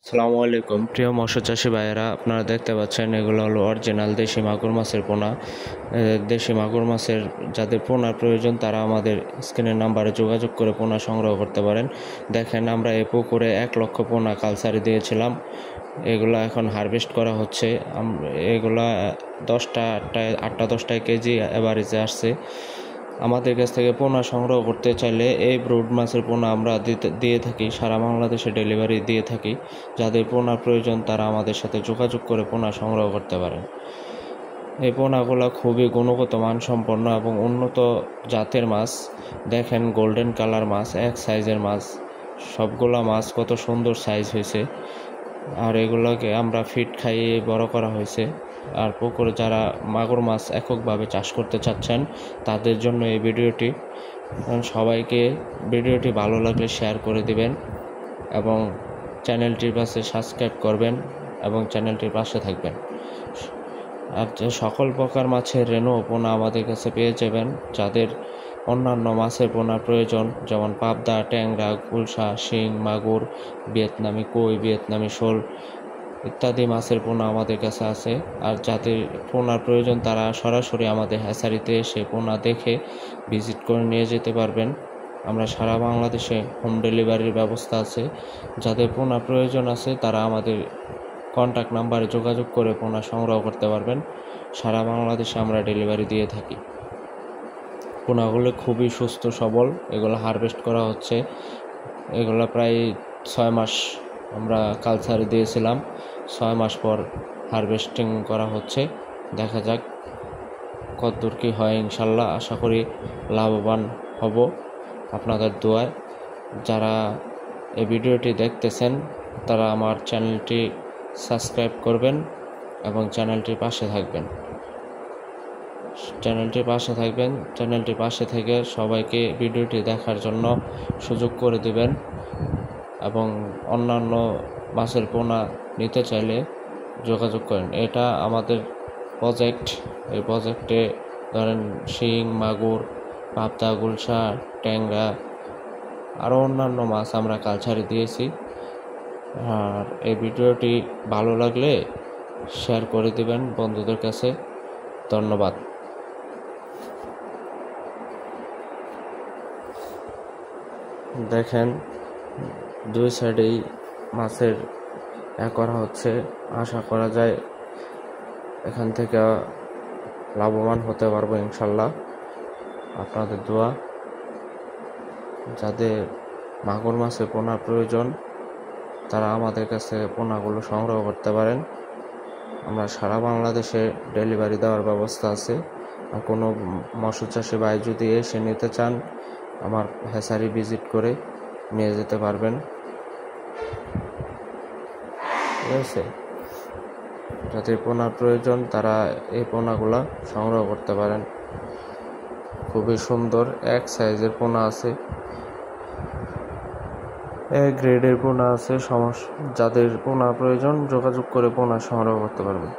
আসসালামু আলাইকুম প্রিয় মৎস্য চাষী ভাইয়েরা, আপনারা দেখতে পাচ্ছেন এগুলো হলো অরিজিনাল দেশি মাগুর মাছের পোনা। দেশি মাগুর মাছের যাদের পোনার প্রয়োজন তারা আমাদের স্ক্রিনের নাম্বারে যোগাযোগ করে পোনা সংগ্রহ করতে পারেন। দেখেন, আমরা এই পুকুরে 1 লক্ষ পোনা কালচারে দিয়েছিলাম। এগুলা এখন হারভেস্ট করা হচ্ছে। এগুলা 8টা 10টায় কেজি অ্যাভারেজে আসছে। আমাদের কাছ থেকে পোনা সংগ্রহ করতে চাইলে এই ব্রুড মাছের পোনা আমরা দিয়ে থাকি, সারা বাংলাদেশে ডেলিভারি দিয়ে থাকি। যাদের পোনার প্রয়োজন তারা আমাদের সাথে যোগাযোগ করে পোনা সংগ্রহ করতে পারেন। এই পোনাগুলো খুবই গুণগত মানসম্পন্ন এবং উন্নত জাতের মাছ। দেখেন, গোল্ডেন কালার মাছ, এক সাইজের মাছ। সবগুলা মাছ কত সুন্দর সাইজ হয়েছে। আর এগুলোকে আমরা ফিড খাইয়ে বড় করা হয়েছে। আর পুকুরে যারা মাগুর মাছ এককভাবে চাষ করতে চাচ্ছেন তাদের জন্য এই ভিডিওটি। সবাইকে ভিডিওটি ভালো লাগলে শেয়ার করে দিবেন এবং চ্যানেলটির পাশে সাবস্ক্রাইব করবেন এবং চ্যানেলটির পাশে থাকবেন। আর সকল প্রকার মাছের রেণু পোনা আমাদের কাছে পেয়ে যাবেন। যাদের অন্যান্য মাছের পোনার প্রয়োজন, যেমন পাবদা, ট্যাংরা, গুলশা, শিং, মাগুর, ভিয়েতনামি কই, ভিয়েতনামি শোল ইত্যাদি মাছের পোনা আমাদের কাছে আছে। আর যাদের পোনার প্রয়োজন তারা সরাসরি আমাদের হ্যাচারিতে এসে পোনা দেখে ভিজিট করে নিয়ে যেতে পারবেন। আমরা সারা বাংলাদেশে হোম ডেলিভারির ব্যবস্থা আছে। যাদের পোনা প্রয়োজন আছে তারা আমাদের কন্ট্যাক্ট নাম্বারে যোগাযোগ করে পোনা সংগ্রহ করতে পারবেন। সারা বাংলাদেশে আমরা ডেলিভারি দিয়ে থাকি। পোনাগুলো খুবই সুস্থ সবল। এগুলো হারভেস্ট করা হচ্ছে। এগুলো প্রায় 6 মাস আমরা কালচারে দিয়েছিলাম। 6 মাস পর হারভেস্টিং করা হচ্ছে। দেখা যাক কতদূর কী হয়। ইনশাল্লাহ আশা করি লাভবান হব আপনাদের দোয়ায়। যারা এই ভিডিওটি দেখতেছেন তারা আমার চ্যানেলটি সাবস্ক্রাইব করবেন এবং চ্যানেলটির পাশে থাকবেন। চ্যানেলটির পাশে থেকে সবাইকে ভিডিওটি দেখার জন্য সুযোগ করে দিবেন এবং অন্যান্য মাছের পোনা নিতে চাইলে যোগাযোগ করেন। এটা আমাদের প্রজেক্ট। এই প্রজেক্টে ধরেন শিং, মাগুর, পাবদা, গুলশা, ট্যাংরা আরও অন্যান্য মাছ আমরা কালচারে দিয়েছি। আর এই ভিডিওটি ভালো লাগলে শেয়ার করে দিবেন বন্ধুদের কাছে। ধন্যবাদ। দেখেন, 2 সাইডেই মাছের করা হচ্ছে। আশা করা যায় এখান থেকে লাভবান হতে পারবো ইনশাল্লাহ। আপনাদের দোয়া। যাদের মাগুর মাছের পোনার প্রয়োজন তারা আমাদের কাছে পোনাগুলো সংগ্রহ করতে পারেন। আমরা সারা বাংলাদেশে ডেলিভারি দেওয়ার ব্যবস্থা আছে। আর কোনো মৎস্য চাষী ভাই যদি এসে নিতে চান আমার হ্যাচারি ভিজিট করে নিয়ে যেতে পারবেন। ঠিক আছে? যাদের পোনার প্রয়োজন তারা এই পোনাগুলা সংগ্রহ করতে পারেন। খুবই সুন্দর এক সাইজের পোনা আছে, এক গ্রেডের পোনা আছে। যাদের পোনা প্রয়োজন যোগাযোগ করে পোনা সংগ্রহ করতে পারবেন।